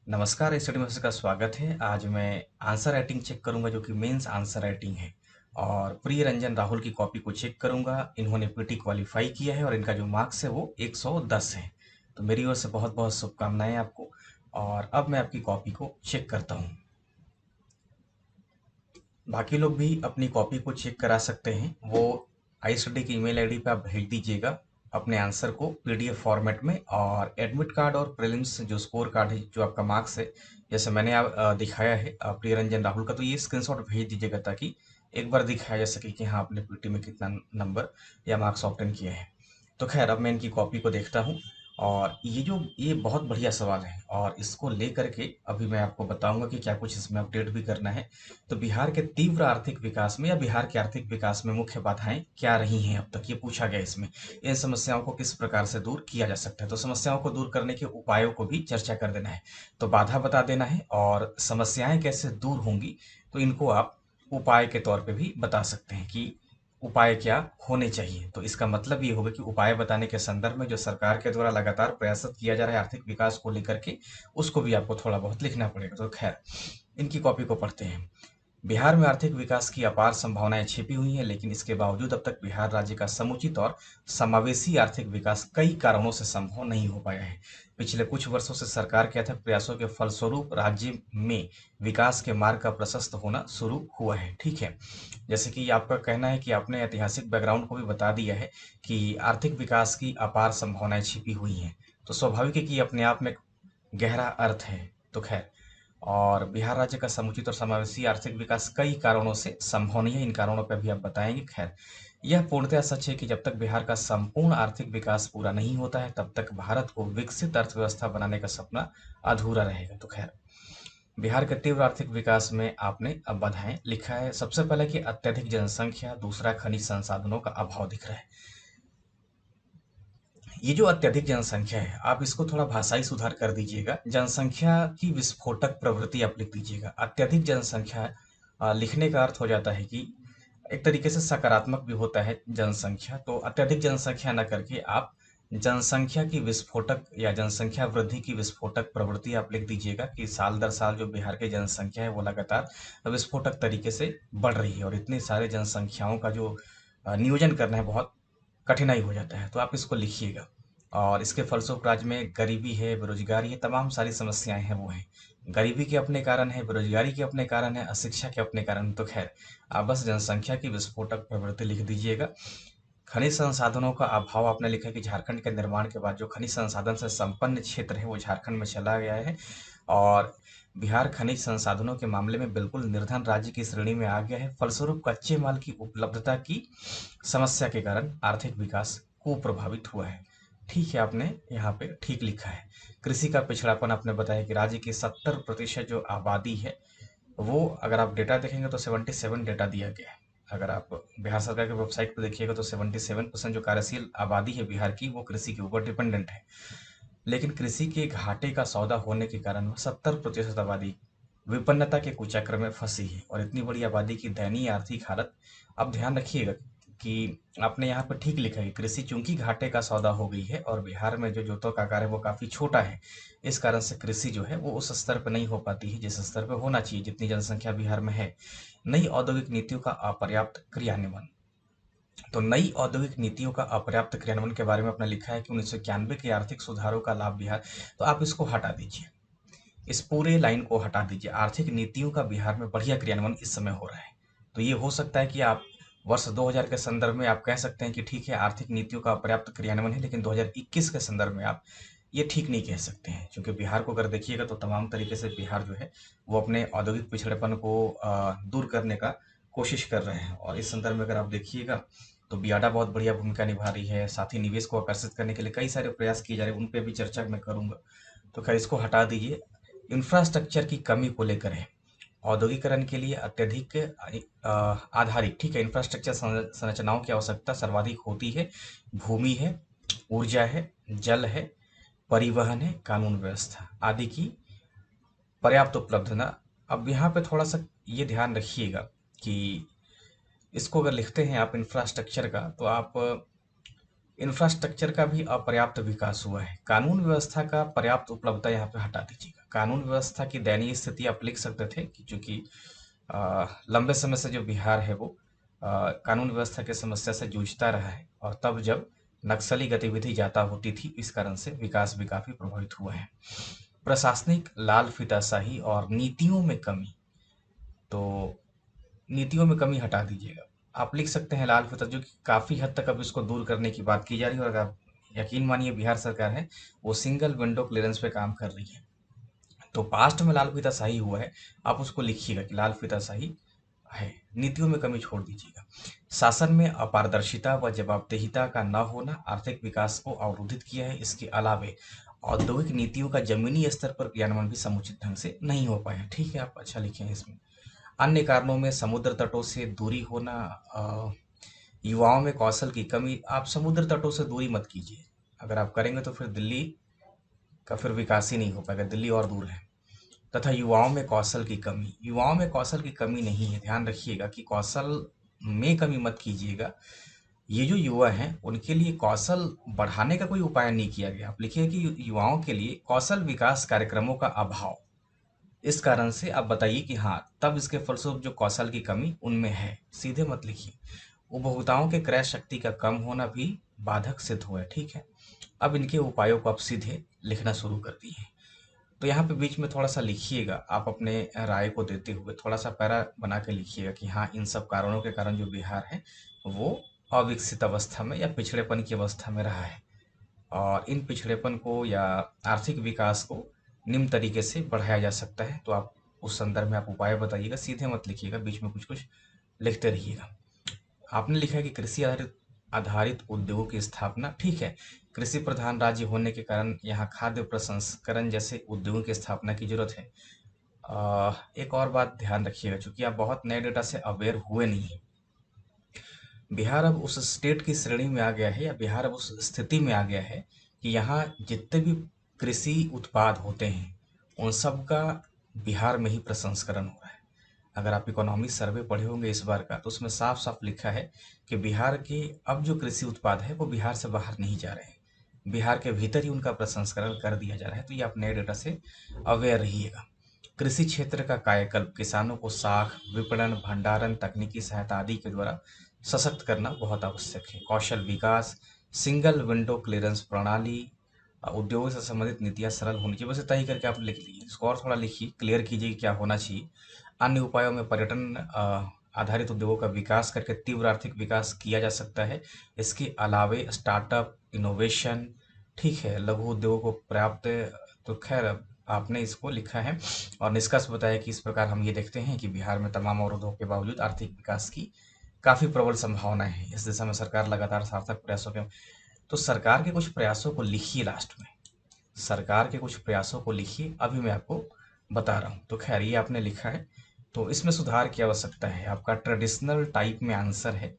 नमस्कार, study master का स्वागत है। आज मैं आंसर राइटिंग चेक करूंगा जो कि मेंस आंसर राइटिंग है और प्रिय रंजन राहुल की कॉपी को चेक करूंगा। इन्होंने पीटी क्वालिफाई किया है और इनका जो मार्क्स है वो 110 है। तो मेरी ओर से बहुत बहुत शुभकामनाएं आपको। और अब मैं आपकी कॉपी को चेक करता हूं। बाकी लोग भी अपनी कॉपी को चेक करा सकते हैं। वो आई स्टडी की ईमेल आईडी पे आप भेज दीजिएगा अपने आंसर को पीडीएफ फॉर्मेट में। और एडमिट कार्ड और प्रीलिम्स जो स्कोर कार्ड है, जो आपका मार्क्स है, जैसे मैंने दिखाया है प्रिय रंजन राहुल का, तो ये स्क्रीनशॉट भेज दीजिएगा ताकि एक बार दिखाया जा सके कि हाँ, आपने पीटी में कितना नंबर या मार्क्स ऑब्टेन किए हैं। तो खैर, अब मैं इनकी कॉपी को देखता हूँ। और ये बहुत बढ़िया सवाल है और इसको लेकर के अभी मैं आपको बताऊंगा कि क्या कुछ इसमें अपडेट भी करना है। तो बिहार के तीव्र आर्थिक विकास में या बिहार के आर्थिक विकास में मुख्य बाधाएं क्या रही हैं अब तक, ये पूछा गया इसमें। इन समस्याओं को किस प्रकार से दूर किया जा सकता है, तो समस्याओं को दूर करने के उपायों को भी चर्चा कर देना है। तो बाधा बता देना है और समस्याएं कैसे दूर होंगी, तो इनको आप उपाय के तौर पे भी बता सकते हैं कि उपाय क्या होने चाहिए। तो इसका मतलब ये होगा कि उपाय बताने के संदर्भ में जो सरकार के द्वारा लगातार प्रयासरत किया जा रहा है आर्थिक विकास को लेकर के, उसको भी आपको थोड़ा बहुत लिखना पड़ेगा। तो खैर, इनकी कॉपी को पढ़ते हैं। बिहार में आर्थिक विकास की अपार संभावनाएं छिपी हुई हैं, लेकिन इसके बावजूद अब तक बिहार राज्य का समुचित और समावेशी आर्थिक विकास कई कारणों से संभव नहीं हो पाया है। पिछले कुछ वर्षों से सरकार के अथक प्रयासों के फलस्वरूप राज्य में विकास के मार्ग का प्रशस्त होना शुरू हुआ है। ठीक है, जैसे कि आपका कहना है कि आपने ऐतिहासिक बैकग्राउंड को भी बता दिया है कि आर्थिक विकास की अपार संभावनाएं छिपी हुई हैं। तो स्वाभाविक है कि अपने आप में गहरा अर्थ है। तो खैर, और बिहार राज्य का समुचित और समावेशी आर्थिक विकास कई कारणों से संभव नहीं है। इन कारणों पर भी आप बताएंगे। खैर, यह पूर्णतः सच है कि जब तक बिहार का संपूर्ण आर्थिक विकास पूरा नहीं होता है, तब तक भारत को विकसित अर्थव्यवस्था बनाने का सपना अधूरा रहेगा। तो खैर, बिहार के तीव्र आर्थिक विकास में आपने अब बाधाएं लिखा है। सबसे पहले कि अत्यधिक जनसंख्या, दूसरा खनिज संसाधनों का अभाव दिख रहा है। ये जो अत्यधिक जनसंख्या है, आप इसको थोड़ा भाषाई सुधार कर दीजिएगा। जनसंख्या की विस्फोटक प्रवृत्ति आप लिख दीजिएगा। अत्यधिक जनसंख्या लिखने का अर्थ हो जाता है कि एक तरीके से सकारात्मक भी होता है जनसंख्या। तो अत्यधिक जनसंख्या न करके आप जनसंख्या की विस्फोटक या जनसंख्या वृद्धि की विस्फोटक प्रवृत्ति आप लिख दीजिएगा कि साल दर साल जो बिहार की जनसंख्या है वो लगातार विस्फोटक तरीके से बढ़ रही है और इतनी सारे जनसंख्याओं का जो नियोजन करना है बहुत कठिनाई हो जाता है। तो आप इसको लिखिएगा। और इसके फलस्वरूप राज्य में गरीबी है, बेरोजगारी है, तमाम सारी समस्याएं हैं वो हैं। गरीबी के अपने कारण है, बेरोजगारी के अपने कारण है, अशिक्षा के अपने कारण। तो खैर, आप बस जनसंख्या की विस्फोटक प्रवृत्ति लिख दीजिएगा। खनिज संसाधनों का अभाव आपने लिखा है कि झारखंड के निर्माण के बाद जो खनिज संसाधन से संपन्न क्षेत्र है वो झारखंड में चला गया है और बिहार खनिज संसाधनों के मामले में बिल्कुल निर्धन राज्य की श्रेणी में आ गया है। फलस्वरूप कच्चे माल की उपलब्धता की समस्या के कारण आर्थिक विकास को प्रभावित हुआ है। ठीक है, आपने यहाँ पे ठीक लिखा है। कृषि का पिछड़ापन आपने बताया कि राज्य की 70% जो आबादी है वो, अगर आप डेटा देखेंगे तो 77 डेटा दिया गया है। अगर आप बिहार सरकार की वेबसाइट पर देखिएगा तो 77% जो कार्यशील आबादी है बिहार की, वो कृषि के ऊपर डिपेंडेंट है। लेकिन कृषि के घाटे का सौदा होने के कारण 70% आबादी विपन्नता के कुचक्र में फंसी है और इतनी बड़ी आबादी की दयनीय आर्थिक हालत। अब ध्यान रखिएगा कि आपने यहाँ पर ठीक लिखा है कि कृषि चूंकि घाटे का सौदा हो गई है और बिहार में जो जोतों का आकार है वो काफी छोटा है। इस कारण से कृषि जो है वो उस स्तर पर नहीं हो पाती है जिस स्तर पर होना चाहिए, जितनी जनसंख्या बिहार में है। नई औद्योगिक नीतियों का अपर्याप्त क्रियान्वयन। तो नई औद्योगिक नीतियों का अपर्याप्त क्रियान्वयन के बारे में आपने लिखा है कि 1991 के आर्थिक सुधारों का लाभ बिहार। तो आप इसको हटा दीजिए, इस पूरे लाइन को हटा दीजिए। आर्थिक नीतियों का बिहार में बढ़िया क्रियान्वयन इस समय हो रहा है। तो ये हो सकता है कि आप वर्ष 2000 के संदर्भ में आप कह सकते हैं कि ठीक है, आर्थिक नीतियों का पर्याप्त क्रियान्वयन है, लेकिन 2021 के संदर्भ में आप ये ठीक नहीं कह सकते हैं, क्योंकि बिहार को अगर देखिएगा तो तमाम तरीके से बिहार जो है वो अपने औद्योगिक पिछड़ेपन को दूर करने का कोशिश कर रहे हैं। और इस संदर्भ में अगर आप देखिएगा तो बियाडा बहुत बढ़िया भूमिका निभा रही है। साथ ही निवेश को आकर्षित करने के लिए कई सारे प्रयास किए जा रहे हैं, उन पर भी चर्चा मैं करूंगा। तो खैर, इसको हटा दीजिए। इंफ्रास्ट्रक्चर की कमी को लेकर है। औद्योगिकरण के लिए अत्यधिक आधारित, ठीक है, इंफ्रास्ट्रक्चर संरचनाओं की आवश्यकता सर्वाधिक होती है। भूमि है, ऊर्जा है, जल है, परिवहन है, कानून व्यवस्था आदि की पर्याप्त उपलब्धता। अब यहाँ पे थोड़ा सा ये ध्यान रखिएगा कि इसको अगर लिखते हैं आप इंफ्रास्ट्रक्चर का, तो आप इंफ्रास्ट्रक्चर का भी अपर्याप्त विकास हुआ है। कानून व्यवस्था का पर्याप्त उपलब्धता यहाँ पे हटा दीजिएगा। कानून व्यवस्था की दयनीय स्थिति आप लिख सकते थे कि चूंकि लंबे समय से जो बिहार है वो कानून व्यवस्था की समस्या से जूझता रहा है, और तब जब नक्सली गतिविधि ज्यादा होती थी, इस कारण से विकास भी काफी प्रभावित हुआ है। प्रशासनिक लाल फीताशाही और नीतियों में कमी, तो नीतियों में कमी हटा दीजिएगा। आप लिख सकते हैं लाल फीता, जो कि काफी हद तक अब इसको दूर करने की बात की जा रही है, और अगर आप यकीन मानिए बिहार सरकार है वो सिंगल विंडो क्लियरेंस पे काम कर रही है। तो पास्ट में लाल फीताशाही हुआ है, आप उसको लिखिएगा कि लाल फीताशाही है। नीतियों में कमी छोड़ दीजिएगा। शासन में अपारदर्शिता व जवाबदेहिता का न होना आर्थिक विकास को अवरोधित किया है। इसके अलावे औद्योगिक नीतियों का जमीनी स्तर पर क्रियान्वयन भी समुचित ढंग से नहीं हो पाया। ठीक है, आप अच्छा लिखे हैं इसमें। अन्य कारणों में समुद्र तटों से दूरी होना, युवाओं में कौशल की कमी। आप समुद्र तटों से दूरी मत कीजिए, अगर आप करेंगे तो फिर दिल्ली का फिर विकास ही नहीं हो पाएगा, दिल्ली और दूर है। तथा युवाओं में कौशल की कमी, युवाओं में कौशल की कमी नहीं है, ध्यान रखिएगा कि कौशल में कमी मत कीजिएगा। ये जो युवा हैं उनके लिए कौशल बढ़ाने का कोई उपाय नहीं किया गया। आप लिखिए कि युवाओं के लिए कौशल विकास कार्यक्रमों का अभाव। इस कारण से आप बताइए कि हाँ, तब इसके फलस्वरूप जो कौशल की कमी उनमें है, सीधे मत लिखिए। उपभोक्ताओं के क्रय शक्ति का कम होना भी बाधक सिद्ध हुआ है। ठीक है, अब इनके उपायों को आप सीधे लिखना शुरू कर दिए। तो यहाँ पे बीच में थोड़ा सा लिखिएगा, आप अपने राय को देते हुए थोड़ा सा पैरा बना के लिखिएगा कि हाँ, इन सब कारणों के कारण जो बिहार है वो अविकसित अवस्था में या पिछड़ेपन की अवस्था में रहा है, और इन पिछड़ेपन को या आर्थिक विकास को निम्न तरीके से बढ़ाया जा सकता है। तो आप उस संदर्भ में आप उपाय बताइएगा, सीधे मत लिखिएगा, बीच में कुछ कुछ लिखते रहिएगा। आपने लिखा है कि कृषि आधारित आधारित उद्योगों की स्थापना। ठीक है, कृषि प्रधान राज्य होने के कारण यहाँ खाद्य प्रसंस्करण जैसे उद्योगों की स्थापना की जरूरत है। एक और बात ध्यान रखिएगा, चूंकि आप बहुत नए डेटा से अवेयर हुए नहीं हैं, बिहार अब उस स्टेट की श्रेणी में आ गया है, या बिहार अब उस स्थिति में आ गया है कि यहाँ जितने भी कृषि उत्पाद होते हैं उन सब का बिहार में ही प्रसंस्करण हो रहा है। अगर आप इकोनॉमिक सर्वे पढ़े होंगे इस बार का, तो उसमें साफ साफ लिखा है कि बिहार के अब जो कृषि उत्पाद है वो बिहार से बाहर नहीं जा रहे हैं, बिहार के भीतर ही उनका प्रसंस्करण कर दिया जा रहा है। तो ये आप नए डेटा से अवेयर रहिएगा। कृषि क्षेत्र का कायाकल्प, किसानों को साख, विपणन, भंडारण, तकनीकी सहायता आदि के द्वारा सशक्त करना बहुत आवश्यक है। कौशल विकास, सिंगल विंडो क्लियरेंस प्रणाली, उद्योगों से संबंधित नीतियां सरल होनी चाहिए। वैसे तय करके आप लिख लीजिए, इसको और थोड़ा लिखिए, क्लियर कीजिए कि क्या होना चाहिए। अन्य उपायों में पर्यटन आधारित उद्योगों का विकास करके तीव्र आर्थिक विकास किया जा सकता है। इसके अलावे स्टार्टअप, इनोवेशन, ठीक है, लघु उद्योगों को पर्याप्त। तो खैर आपने इसको लिखा है और निष्कर्ष बताया कि इस प्रकार हम ये देखते हैं कि बिहार में तमाम अवरोधों के बावजूद आर्थिक विकास की काफी प्रबल संभावनाएं हैं। इस दिशा में सरकार लगातार सार्थक प्रयासों के। तो सरकार के कुछ प्रयासों को लिखिए, लास्ट में सरकार के कुछ प्रयासों को लिखिए, अभी मैं आपको बता रहा हूँ। तो खैर ये आपने लिखा है, तो इसमें सुधार की आवश्यकता है। आपका ट्रेडिशनल टाइप में आंसर है,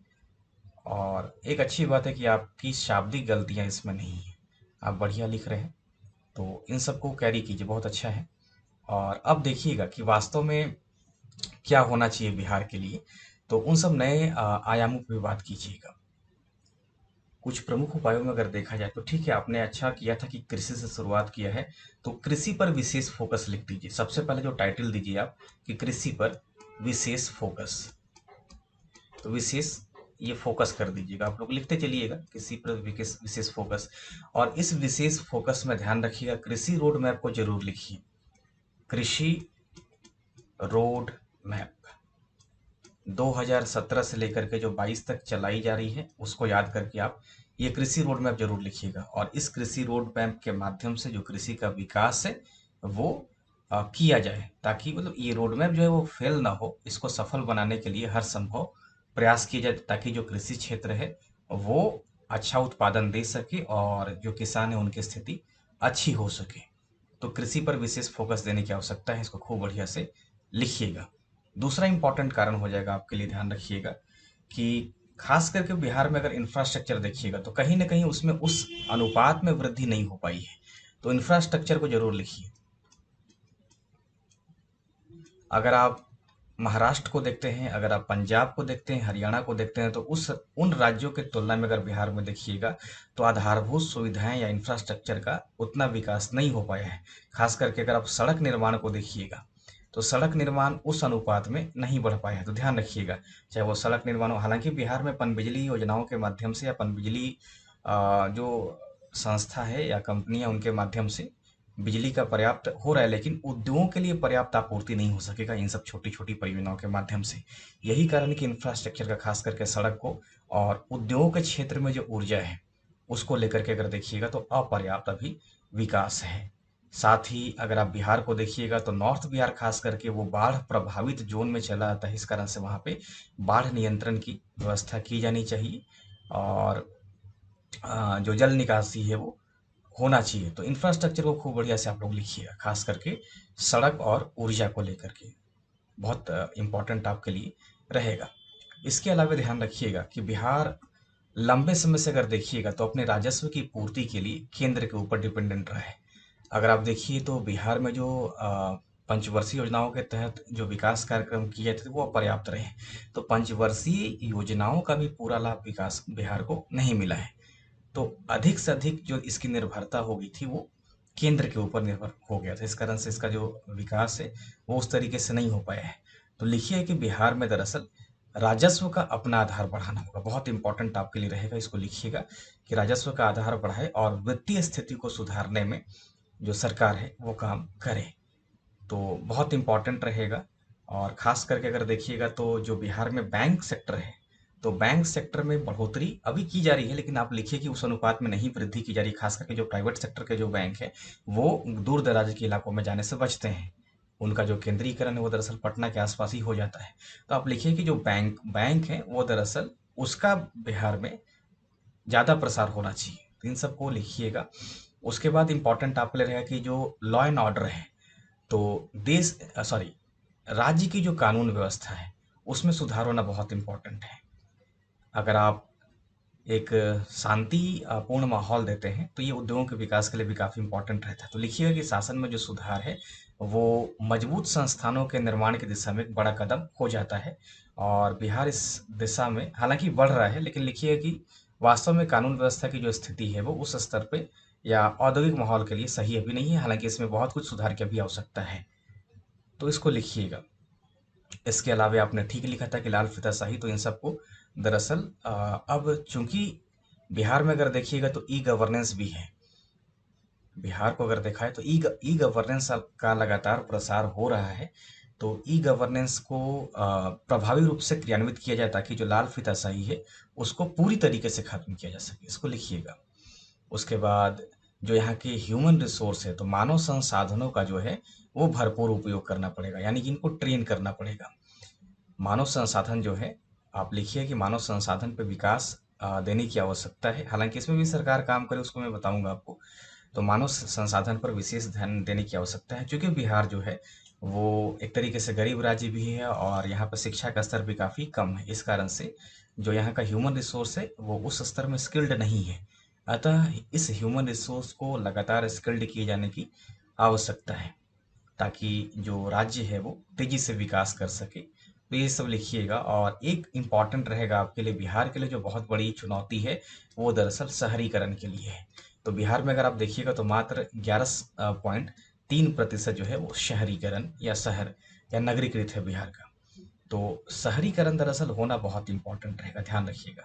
और एक अच्छी बात है कि आपकी शाब्दिक गलतियां इसमें नहीं है, आप बढ़िया लिख रहे हैं। तो इन सबको कैरी कीजिए, बहुत अच्छा है। और अब देखिएगा कि वास्तव में क्या होना चाहिए बिहार के लिए, तो उन सब नए आयामों पर भी बात कीजिएगा। कुछ प्रमुख उपायों में अगर देखा जाए तो ठीक है, आपने अच्छा किया था कि कृषि से शुरुआत किया है, तो कृषि पर विशेष फोकस लिख दीजिए। सबसे पहले जो टाइटल दीजिए आप कि कृषि पर विशेष फोकस, तो विशेष ये फोकस कर दीजिएगा। आप लोग लिखते चलिएगा कृषि पर विशेष फोकस। और इस विशेष फोकस में ध्यान रखिएगा, कृषि रोड मैप को जरूर लिखिए। कृषि रोड मैप 2017 से लेकर के जो 22 तक चलाई जा रही है उसको याद करके आप ये कृषि रोड मैप जरूर लिखिएगा। और इस कृषि रोड मैप के माध्यम से जो कृषि का विकास है वो किया जाए, ताकि मतलब ये रोड मैप जो है वो फेल ना हो। इसको सफल बनाने के लिए हर संभव प्रयास किया जाए, ताकि जो कृषि क्षेत्र है वो अच्छा उत्पादन दे सके और जो किसान है उनकी स्थिति अच्छी हो सके। तो कृषि पर विशेष फोकस देने की आवश्यकता है, इसको खूब बढ़िया से लिखिएगा। दूसरा इंपॉर्टेंट कारण हो जाएगा आपके लिए, ध्यान रखिएगा कि खास करके बिहार में अगर इंफ्रास्ट्रक्चर देखिएगा तो कहीं ना कहीं उसमें उस अनुपात में वृद्धि नहीं हो पाई है। तो इंफ्रास्ट्रक्चर को जरूर लिखिए। अगर आप महाराष्ट्र को देखते हैं, अगर आप पंजाब को देखते हैं, हरियाणा को देखते हैं, तो उस उन राज्यों के तुलना में अगर बिहार में देखिएगा तो आधारभूत सुविधाएं या इंफ्रास्ट्रक्चर का उतना विकास नहीं हो पाया है। खास करके अगर आप सड़क निर्माण को देखिएगा तो सड़क निर्माण उस अनुपात में नहीं बढ़ पाया है। तो ध्यान रखिएगा, चाहे वो सड़क निर्माण हो। हालांकि बिहार में पनबिजली योजनाओं के माध्यम से या पनबिजली जो संस्था है या कंपनियां उनके माध्यम से बिजली का पर्याप्त हो रहा है, लेकिन उद्योगों के लिए पर्याप्त आपूर्ति नहीं हो सकेगा इन सब छोटी छोटी परियोजनाओं के माध्यम से। यही कारण है कि इंफ्रास्ट्रक्चर का, खास करके सड़क को और उद्योगों के क्षेत्र में जो ऊर्जा है उसको लेकर के अगर देखिएगा तो अपर्याप्त अभी विकास है। साथ ही अगर आप बिहार को देखिएगा तो नॉर्थ बिहार खास करके वो बाढ़ प्रभावित जोन में चला आता है। इस कारण से वहाँ पे बाढ़ नियंत्रण की व्यवस्था की जानी चाहिए और जो जल निकासी है वो होना चाहिए। तो इंफ्रास्ट्रक्चर को खूब बढ़िया से आप लोग लिखिएगा, खास करके सड़क और ऊर्जा को लेकर के बहुत इम्पोर्टेंट आपके लिए रहेगा। इसके अलावा ध्यान रखिएगा कि बिहार लंबे समय से अगर देखिएगा तो अपने राजस्व की पूर्ति के लिए केंद्र के ऊपर डिपेंडेंट रहा है। अगर आप देखिए तो बिहार में जो पंचवर्षीय योजनाओं के तहत जो विकास कार्यक्रम किए थे वो अपर्याप्त रहे। तो पंचवर्षीय योजनाओं का भी पूरा लाभ विकास बिहार को नहीं मिला है। तो अधिक से अधिक जो इसकी निर्भरता हो गई थी वो केंद्र के ऊपर निर्भर हो गया था। इस कारण से इसका जो विकास है वो उस तरीके से नहीं हो पाया है। तो लिखिए कि बिहार में दरअसल राजस्व का अपना आधार बढ़ाना होगा। बहुत इंपॉर्टेंट आपके लिए रहेगा, इसको लिखिएगा कि राजस्व का आधार बढ़ाए और वित्तीय स्थिति को सुधारने में जो सरकार है वो काम करे। तो बहुत इम्पोर्टेंट रहेगा। और ख़ास करके अगर देखिएगा तो जो बिहार में बैंक सेक्टर है, तो बैंक सेक्टर में बढ़ोतरी अभी की जा रही है, लेकिन आप लिखिए कि उस अनुपात में नहीं वृद्धि की जा रही है। ख़ास करके जो प्राइवेट सेक्टर के जो बैंक है, वो दूर दराज के इलाकों में जाने से बचते हैं। उनका जो केंद्रीकरण है वो दरअसल पटना के आसपास ही हो जाता है। तो आप लिखिए कि जो बैंक बैंक है वो दरअसल उसका बिहार में ज़्यादा प्रसार होना चाहिए। तो इन सबको लिखिएगा। उसके बाद इम्पोर्टेंट आपके लिए रहेगा कि जो लॉ एंड ऑर्डर है, तो देश सॉरी राज्य की जो कानून व्यवस्था है उसमें सुधार होना बहुत इम्पोर्टेंट है। अगर आप एक शांति पूर्ण माहौल देते हैं तो ये उद्योगों के विकास के लिए भी काफ़ी इम्पोर्टेंट रहता है। तो लिखिएगा कि शासन में जो सुधार है वो मजबूत संस्थानों के निर्माण की दिशा में एक बड़ा कदम हो जाता है और बिहार इस दिशा में हालांकि बढ़ रहा है, लेकिन लिखिएगा कि वास्तव में कानून व्यवस्था की जो स्थिति है वो उस स्तर पे या औद्योगिक माहौल के लिए सही अभी नहीं है। हालांकि इसमें बहुत कुछ सुधार की भी आवश्यकता है, तो इसको लिखिएगा। इसके अलावा आपने ठीक लिखा था कि लाल फीताशाही, तो इन सबको दरअसल अब चूंकि बिहार में अगर देखिएगा तो ई गवर्नेंस भी है। बिहार को अगर देखा है तो ई गवर्नेंस का लगातार प्रसार हो रहा है। तो ई गवर्नेंस को प्रभावी रूप से क्रियान्वित किया जाए ताकि जो लाल फीताशाही है उसको पूरी तरीके से खत्म किया जा सके। इसको लिखिएगा। उसके बाद जो यहाँ के ह्यूमन रिसोर्स है, तो मानव संसाधनों का जो है वो भरपूर उपयोग करना पड़ेगा, यानी कि इनको ट्रेन करना पड़ेगा। मानव संसाधन जो है, आप लिखिए कि मानव संसाधन पे विकास देने की आवश्यकता है। हालांकि इसमें भी सरकार काम करे उसको मैं बताऊंगा आपको। तो मानव संसाधन पर विशेष ध्यान देने की आवश्यकता है, क्योंकि बिहार जो है वो एक तरीके से गरीब राज्य भी है और यहाँ पर शिक्षा का स्तर भी काफ़ी कम है। इस कारण से जो यहाँ का ह्यूमन रिसोर्स है वो उस स्तर में स्किल्ड नहीं है। अतः इस ह्यूमन रिसोर्स को लगातार स्किल्ड किए जाने की आवश्यकता है ताकि जो राज्य है वो तेजी से विकास कर सके। तो ये सब लिखिएगा। और एक इम्पॉर्टेंट रहेगा आपके लिए, बिहार के लिए जो बहुत बड़ी चुनौती है वो दरअसल शहरीकरण के लिए है। तो बिहार में अगर आप देखिएगा तो मात्र 11.3% जो है वो शहरीकरण या शहर या नगरीकृत है बिहार का। तो शहरीकरण दरअसल होना बहुत इम्पोर्टेंट रहेगा, ध्यान रखिएगा।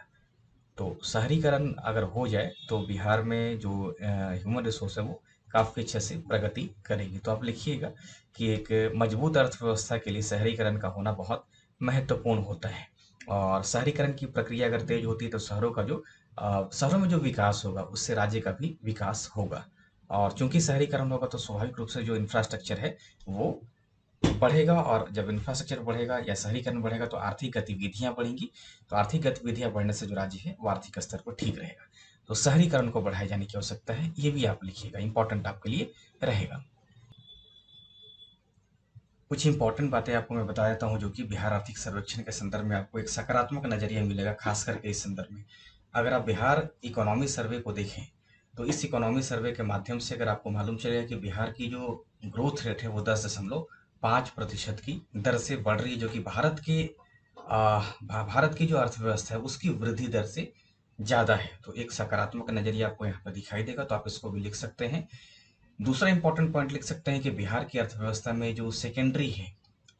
तो शहरीकरण अगर हो जाए तो बिहार में जो ह्यूमन रिसोर्स है वो काफ़ी अच्छे से प्रगति करेगी। तो आप लिखिएगा कि एक मजबूत अर्थव्यवस्था के लिए शहरीकरण का होना बहुत महत्वपूर्ण होता है। और शहरीकरण की प्रक्रिया अगर तेज होती है तो शहरों का जो शहरों में जो विकास होगा उससे राज्य का भी विकास होगा। और चूंकि शहरीकरण होगा तो स्वाभाविक रूप से जो इंफ्रास्ट्रक्चर है वो बढ़ेगा, और जब इंफ्रास्ट्रक्चर बढ़ेगा या शहरीकरण बढ़ेगा तो आर्थिक गतिविधियां बढ़ेंगी। तो आर्थिक गतिविधियां बढ़ने से जो राज्य है वो आर्थिक स्तर पर ठीक रहेगा। तो शहरीकरण को बढ़ाए जाने की आवश्यकता है, ये भी आप लिखिएगा, इंपॉर्टेंट आपके लिए रहेगा। कुछ इंपॉर्टेंट बातें आपको मैं बता देता हूँ जो कि बिहार आर्थिक सर्वेक्षण के संदर्भ में आपको एक सकारात्मक नजरिया मिलेगा, खास करके इस संदर्भ में। अगर आप बिहार इकोनॉमी सर्वे को देखें तो इस इकोनॉमी सर्वे के माध्यम से अगर आपको मालूम चलेगा कि बिहार की जो ग्रोथ रेट है वो 10.5 5% की दर से बढ़ रही है, जो कि भारत की जो अर्थव्यवस्था है उसकी वृद्धि दर से ज़्यादा है। तो एक सकारात्मक नज़रिया आपको यहाँ पर दिखाई देगा, तो आप इसको भी लिख सकते हैं। दूसरा इंपॉर्टेंट पॉइंट लिख सकते हैं कि बिहार की अर्थव्यवस्था में जो सेकेंडरी है,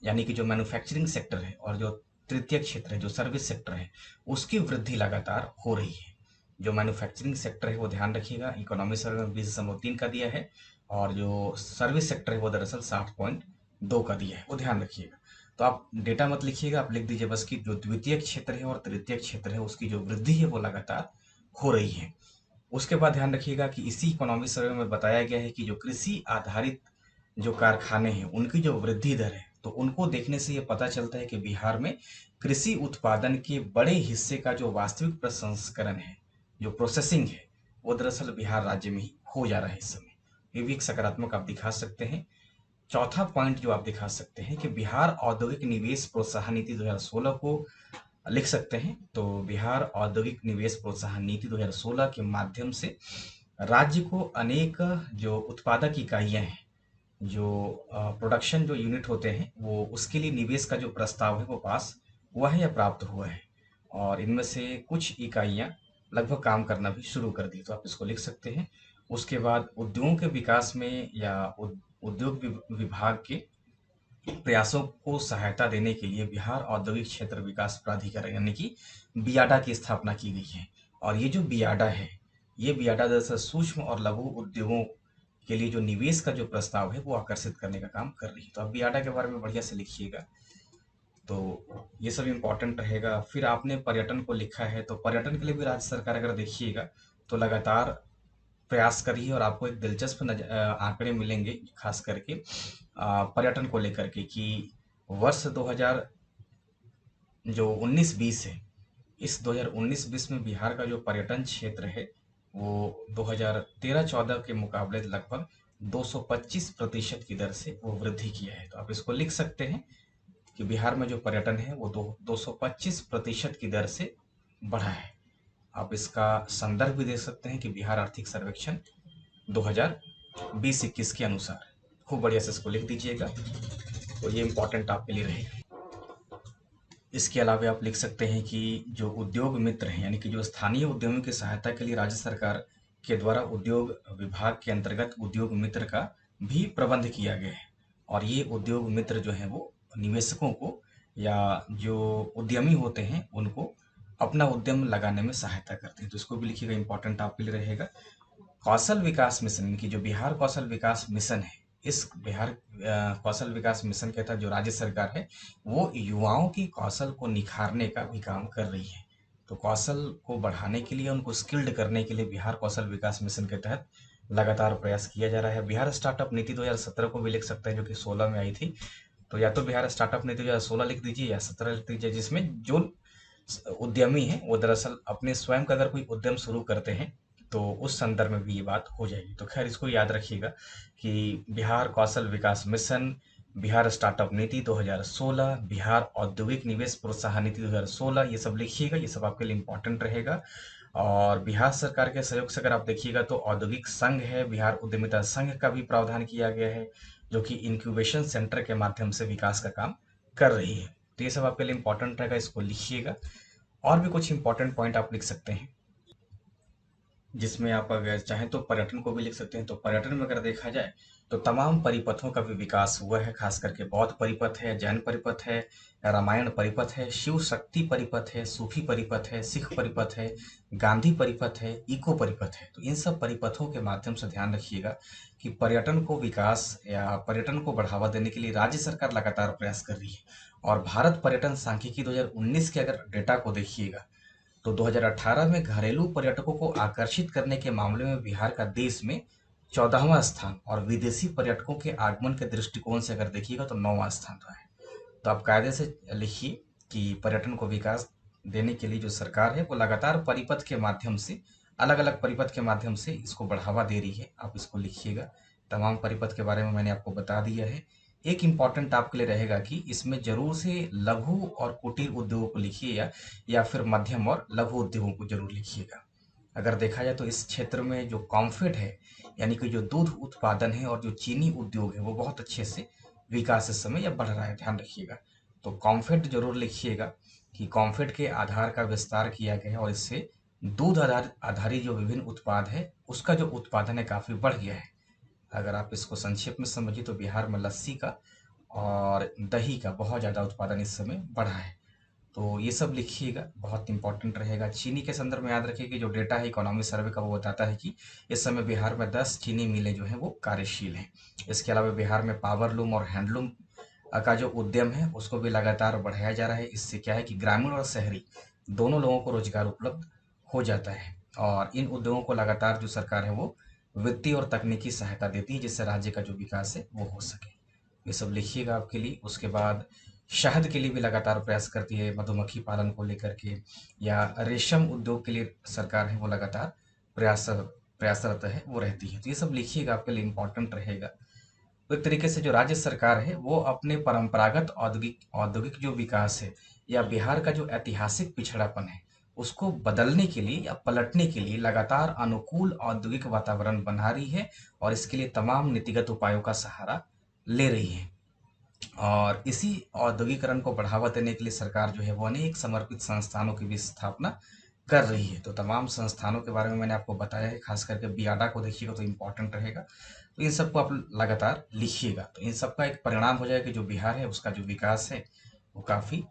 यानी कि जो मैन्युफैक्चरिंग सेक्टर है, और जो तृतीय क्षेत्र है, जो सर्विस सेक्टर है, उसकी वृद्धि लगातार हो रही है। जो मैन्युफैक्चरिंग सेक्टर है वो ध्यान रखिएगा, इकोनॉमी सर्वे में 20.3 का दिया है, और जो सर्विस सेक्टर है वो दरअसल 60.2 का दिया है, वो ध्यान रखिएगा। तो आप डेटा मत लिखिएगा, आप लिख दीजिए बस कि जो द्वितीय क्षेत्र है और तृतीय क्षेत्र है उसकी जो वृद्धि है वो लगातार हो रही है। उसके बाद ध्यान रखिएगा कि इसी इकोनॉमी सर्वे में बताया गया है कि जो कृषि आधारित जो कारखाने हैं उनकी जो वृद्धि दर है, तो उनको देखने से ये पता चलता है कि बिहार में कृषि उत्पादन के बड़े हिस्से का जो वास्तविक प्रसंस्करण है, जो प्रोसेसिंग है, वो दरअसल बिहार राज्य में ही हो जा रहा है इस समय। ये भी एक सकारात्मक आप दिखा सकते हैं। चौथा पॉइंट जो आप दिखा सकते हैं कि बिहार औद्योगिक निवेश प्रोत्साहन नीति 2016 को लिख सकते हैं। तो बिहार औद्योगिक निवेश प्रोत्साहन नीति 2016 के माध्यम से राज्य को अनेक जो उत्पादक इकाइयां हैं, जो प्रोडक्शन जो यूनिट होते हैं, वो उसके लिए निवेश का जो प्रस्ताव है वो पास हुआ है या प्राप्त हुआ है, और इनमें से कुछ इकाइयां लगभग काम करना भी शुरू कर दी, तो आप इसको लिख सकते हैं। उसके बाद उद्योगों के विकास में या उद्योग विभाग के प्रयासों को सहायता देने के लिए बिहार औद्योगिक क्षेत्र विकास प्राधिकरण यानी कि बियाडा की स्थापना की गई है। और ये जो बियाडा है, ये बियाडा दरअसल सूक्ष्म और लघु उद्योगों के लिए जो निवेश का जो प्रस्ताव है वो आकर्षित करने का काम कर रही है। तो आप बियाडा के बारे में बढ़िया से लिखिएगा, तो ये सब इम्पोर्टेंट रहेगा। फिर आपने पर्यटन को लिखा है, तो पर्यटन के लिए भी राज्य सरकार अगर देखिएगा तो लगातार प्रयास कर रही है, और आपको एक दिलचस्प आंकड़े मिलेंगे खास करके पर्यटन को लेकर के कि वर्ष 2000 जो 19-20 है, इस 2019-20 में बिहार का जो पर्यटन क्षेत्र है वो 2013-14 के मुकाबले लगभग 225% की दर से वो वृद्धि किया है। तो आप इसको लिख सकते हैं कि बिहार में जो पर्यटन है वो 225% की दर से बढ़ा है। आप इसका संदर्भ भी दे सकते हैं कि बिहार आर्थिक सर्वेक्षण 2020-21 के अनुसार। खूब बढ़िया से इसको लिख दीजिएगा, तो ये इम्पोर्टेंट आपके लिए रहेगा। इसके अलावा आप लिख सकते हैं कि जो उद्योग मित्र हैं, यानी कि जो स्थानीय उद्यमियों की सहायता के लिए राज्य सरकार के द्वारा उद्योग विभाग के अंतर्गत उद्योग मित्र का भी प्रबंध किया गया है, और ये उद्योग मित्र जो हैं वो निवेशकों को या जो उद्यमी होते हैं उनको अपना उद्यम लगाने में सहायता करते हैं। तो इसको भी लिखिएगा, इंपॉर्टेंट आपके लिए रहेगा। कौशल विकास मिशन की जो बिहार कौशल विकास मिशन है, इस बिहार कौशल विकास मिशन के तहत जो राज्य सरकार है वो युवाओं की कौशल को निखारने का भी काम कर रही है। तो कौशल को बढ़ाने के लिए, उनको स्किल्ड करने के लिए बिहार कौशल विकास मिशन के तहत लगातार प्रयास किया जा रहा है। बिहार स्टार्टअप नीति 2017 को भी लिख सकते हैं, जो कि 16 में आई थी। तो या तो बिहार स्टार्टअप नीति 2016 लिख दीजिए या 17 लिख दीजिए, जिसमें जो उद्यमी हैं वो दरअसल अपने स्वयं का अगर कोई उद्यम शुरू करते हैं तो उस संदर्भ में भी ये बात हो जाएगी। तो खैर इसको याद रखिएगा कि बिहार कौशल विकास मिशन, बिहार स्टार्टअप नीति 2016, बिहार औद्योगिक निवेश प्रोत्साहन नीति 2016, ये सब लिखिएगा, ये सब आपके लिए इम्पोर्टेंट रहेगा। और बिहार सरकार के सहयोग से अगर आप देखिएगा तो औद्योगिक संघ है, बिहार उद्यमिता संघ का भी प्रावधान किया गया है, जो कि इंक्यूबेशन सेंटर के माध्यम से विकास का काम कर रही है। तो ये सब आपके लिए इम्पोर्टेंट रहेगा, इसको लिखिएगा। और भी कुछ इंपॉर्टेंट पॉइंट आप लिख सकते हैं, जिसमें आप अगर चाहें तो पर्यटन को भी लिख सकते हैं। तो पर्यटन में अगर देखा जाए तो तमाम परिपथों का भी विकास हुआ है, खास करके बौद्ध परिपथ है, जैन परिपथ है, रामायण परिपथ है, शिव शक्ति परिपथ है, सूफी परिपथ है, सिख परिपथ है, गांधी परिपथ है, इको परिपथ है। तो इन सब परिपथों के माध्यम से ध्यान रखिएगा कि पर्यटन को विकास या पर्यटन को बढ़ावा देने के लिए राज्य सरकार लगातार प्रयास कर रही है। और भारत पर्यटन सांख्यिकी 2019 के अगर डेटा को देखिएगा तो 2018 में घरेलू पर्यटकों को आकर्षित करने के मामले में बिहार का देश में 14वां स्थान, और विदेशी पर्यटकों के आगमन के दृष्टिकोण से अगर देखिएगा तो 9वां स्थान रहा है। तो आप कायदे से लिखिए कि पर्यटन को विकास देने के लिए जो सरकार है वो लगातार परिपथ के माध्यम से, अलग अलग परिपथ के माध्यम से इसको बढ़ावा दे रही है। आप इसको लिखिएगा, तमाम परिपथ के बारे में मैंने आपको बता दिया है। एक इम्पॉर्टेंट आपके लिए रहेगा कि इसमें जरूर से लघु और कुटीर उद्योगों को लिखिए या फिर मध्यम और लघु उद्योगों को जरूर लिखिएगा। अगर देखा जाए तो इस क्षेत्र में जो कॉम्फेड है, यानी कि जो दूध उत्पादन है और जो चीनी उद्योग है वो बहुत अच्छे से विकास इस समय या बढ़ रहा है, ध्यान रखिएगा। तो कॉम्फेड जरूर लिखिएगा कि कॉम्फेड के आधार का विस्तार किया गया है और इससे दूध आधारित जो विभिन्न उत्पाद है उसका जो उत्पादन है काफी बढ़ गया है। अगर आप इसको संक्षेप में समझिए तो बिहार में लस्सी का और दही का बहुत ज़्यादा उत्पादन इस समय बढ़ा है। तो ये सब लिखिएगा, बहुत इंपॉर्टेंट रहेगा। चीनी के संदर्भ में याद रखिए कि जो डेटा है इकोनॉमी सर्वे का वो बताता है कि इस समय बिहार में 10 चीनी मिलें जो हैं वो कार्यशील हैं। इसके अलावा बिहार में पावरलूम और हैंडलूम का जो उद्यम है उसको भी लगातार बढ़ाया जा रहा है। इससे क्या है कि ग्रामीण और शहरी दोनों लोगों को रोजगार उपलब्ध हो जाता है और इन उद्योगों को लगातार जो सरकार है वो वित्तीय और तकनीकी सहायता देती है जिससे राज्य का जो विकास है वो हो सके। ये सब लिखिएगा आपके लिए। उसके बाद शहद के लिए भी लगातार प्रयास करती है, मधुमक्खी पालन को लेकर के या रेशम उद्योग के लिए सरकार है वो लगातार प्रयास प्रयासरत है वो रहती है। तो ये सब लिखिएगा, आपके लिए इम्पोर्टेंट रहेगा। तो एक तरीके से जो राज्य सरकार है वो अपने परंपरागत औद्योगिक औद्योगिक जो विकास है या बिहार का जो ऐतिहासिक पिछड़ापन है उसको बदलने के लिए या पलटने के लिए लगातार अनुकूल औद्योगिक वातावरण बना रही है और इसके लिए तमाम नीतिगत उपायों का सहारा ले रही है। और इसी औद्योगिकरण को बढ़ावा देने के लिए सरकार जो है वो अनेक समर्पित संस्थानों की भी स्थापना कर रही है। तो तमाम संस्थानों के बारे में मैंने आपको बताया है, खास करके बियाडा को देखिएगा तो इम्पोर्टेंट रहेगा। तो इन सबको आप लगातार लिखिएगा, तो इन सब का एक परिणाम हो जाएगा कि जो बिहार है उसका जो विकास है वो काफ़ी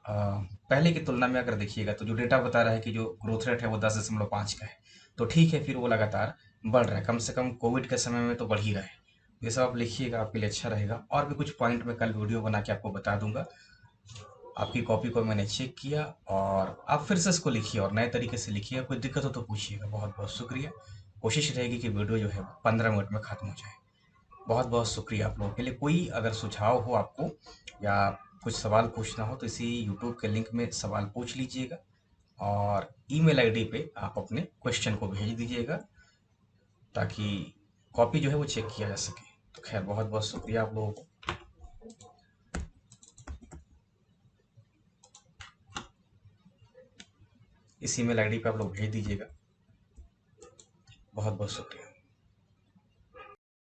पहले की तुलना में अगर देखिएगा तो जो डेटा बता रहा है कि जो ग्रोथ रेट है वो 10.5 का है, तो ठीक है, फिर वो लगातार बढ़ रहा है। कम से कम कोविड के समय में तो बढ़ ही रहा है। ये सब आप लिखिएगा, आपके लिए अच्छा रहेगा। और भी कुछ पॉइंट मैं कल वीडियो बना के आपको बता दूंगा। आपकी कॉपी को मैंने चेक किया और आप फिर से इसको लिखिए और नए तरीके से लिखिए। कोई दिक्कत हो तो पूछिएगा। बहुत बहुत शुक्रिया। कोशिश रहेगी कि वीडियो जो है 15 मिनट में ख़त्म हो जाए। बहुत बहुत शुक्रिया आप लोगों के लिए। कोई अगर सुझाव हो आपको या कुछ सवाल पूछना हो तो इसी यूट्यूब के लिंक में सवाल पूछ लीजिएगा और ईमेल आईडी पे आप अपने क्वेश्चन को भेज दीजिएगा ताकि कॉपी जो है वो चेक किया जा सके। तो खैर, बहुत बहुत शुक्रिया आप लोगों को। इस ईमेल आईडी पे आप लोग भेज दीजिएगा। बहुत बहुत शुक्रिया।